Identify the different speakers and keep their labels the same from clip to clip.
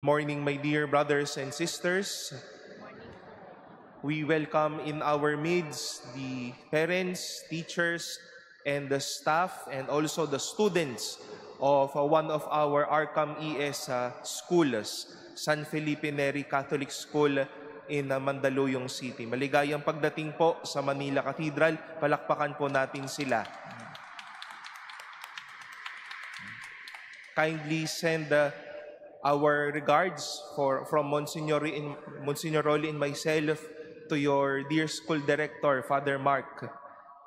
Speaker 1: Morning, my dear brothers and sisters. We welcome in our midst the parents, teachers, and the staff, and also the students of one of our Arkham ES schools, San Felipe Neri Catholic School in Mandaluyong City. Maligayang pagdating po sa Manila Cathedral. Palakpakan po natin sila. Kindly send our regards from Monsignor Rolly and myself to your dear school director, Father Mark,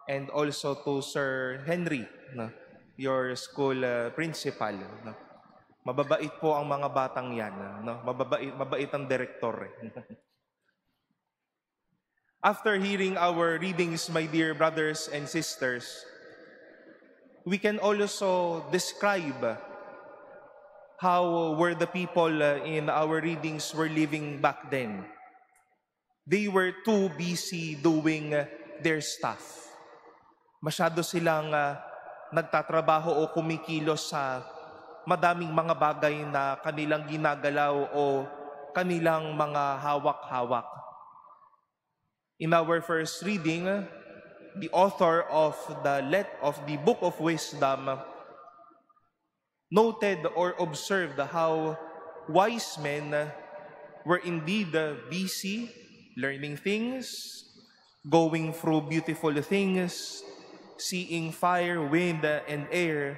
Speaker 1: and also to Sir Henry, your school principal. Mababait po ang mga batang yan. Mabait ang direktor. After hearing our readings, my dear brothers and sisters, we can also describe how were the people in our readings were living back then. They were too busy doing their stuff. Masyado silang nagtatrabaho o kumikilos sa madaming mga bagay na kanilang ginagalaw o kanilang mga hawak-hawak. In our first reading, the author of the Book of Wisdom noted or observed how wise men were indeed busy learning things, going through beautiful things, seeing fire, wind, and air,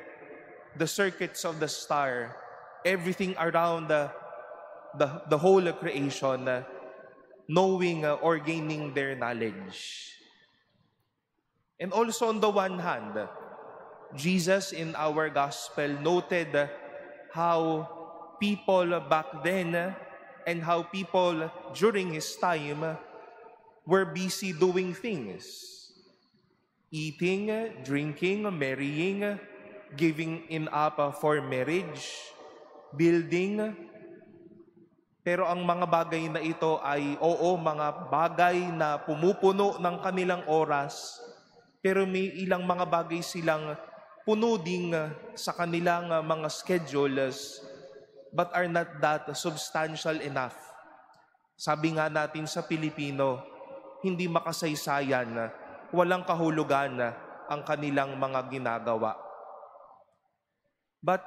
Speaker 1: the circuits of the star, everything around the whole creation, knowing or gaining their knowledge. And also on the one hand, Jesus in our gospel noted how people back then and how people during his time were busy doing things. Eating, drinking, marrying, giving in up for marriage, building. Pero ang mga bagay na ito ay mga bagay na pumupuno ng kanilang oras, pero may ilang mga bagay silang puno ding sa kanilang mga schedules, but are not that substantial enough. Sabi nga natin sa Pilipino, hindi makasaysayan, walang kahulugan ang kanilang mga ginagawa. But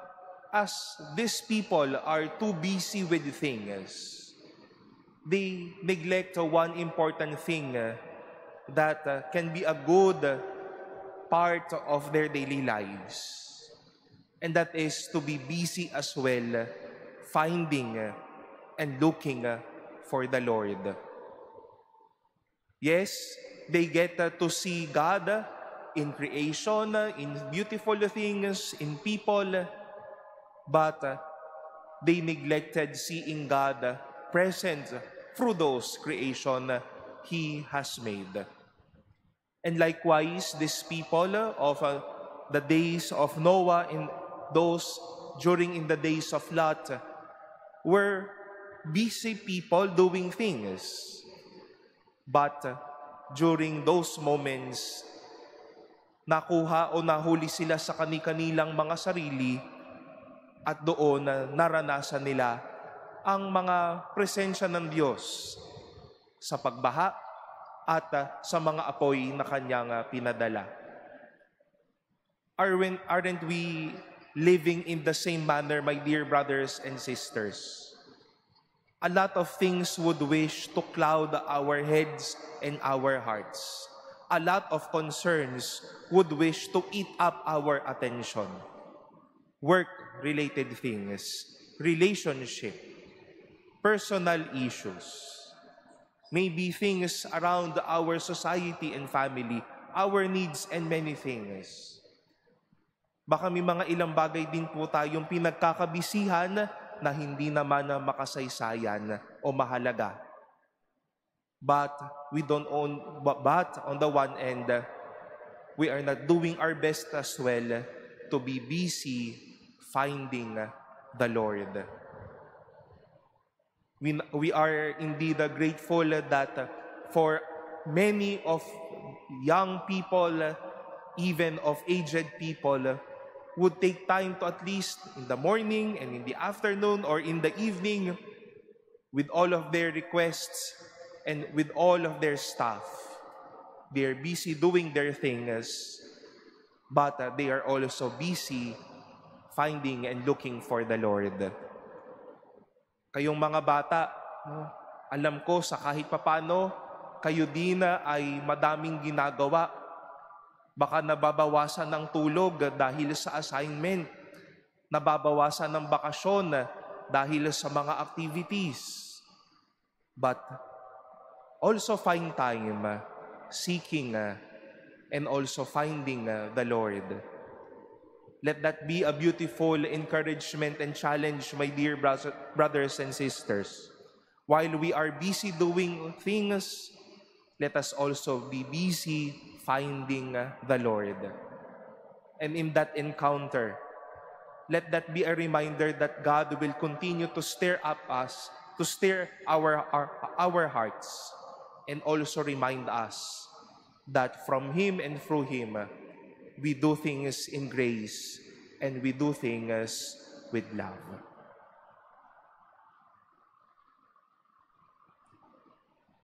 Speaker 1: as these people are too busy with things, they neglect one important thing that can be a good part of their daily lives. And that is to be busy as well, finding and looking for the Lord. Yes, they get to see God in creation, in beautiful things, in people, but they neglected seeing God present through those creation He has made. And likewise, these people of the days of Noah and those during in the days of Lot were busy people doing things. But during those moments, nakuha o nahuli sila sa kani-kanilang mga sarili at doon naranasan nila ang mga presensya ng Diyos sa pagbaha at sa mga apoy na kanyang pinadala. Aren't we living in the same manner, my dear brothers and sisters? A lot of things would wish to cloud our heads and our hearts. A lot of concerns would wish to eat up our attention. Work-related things, relationship, personal issues, maybe things around our society and family, our needs and many things. Baka may mga ilang bagay din po tayong pinagkakabisihan na hindi naman makasaysayan o mahalaga. But on the one end, we are not doing our best as well to be busy finding the Lord. We are indeed grateful that for many of young people, even of aged people, would take time to at least in the morning and in the afternoon or in the evening with all of their requests and with all of their stuff. They're busy doing their things, but they are also busy finding and looking for the Lord. Kayong mga bata, no, alam ko sa kahit papano, kayo din ay madaming ginagawa. Baka nababawasan ng tulog dahil sa assignment, nababawasan ng bakasyon dahil sa mga activities. But also find time seeking and also finding the Lord. Let that be a beautiful encouragement and challenge, my dear brothers and sisters. While we are busy doing things, let us also be busy finding the Lord. And in that encounter, let that be a reminder that God will continue to stir up us, to stir our hearts, and also remind us that from Him and through Him, we do things in grace and we do things with love.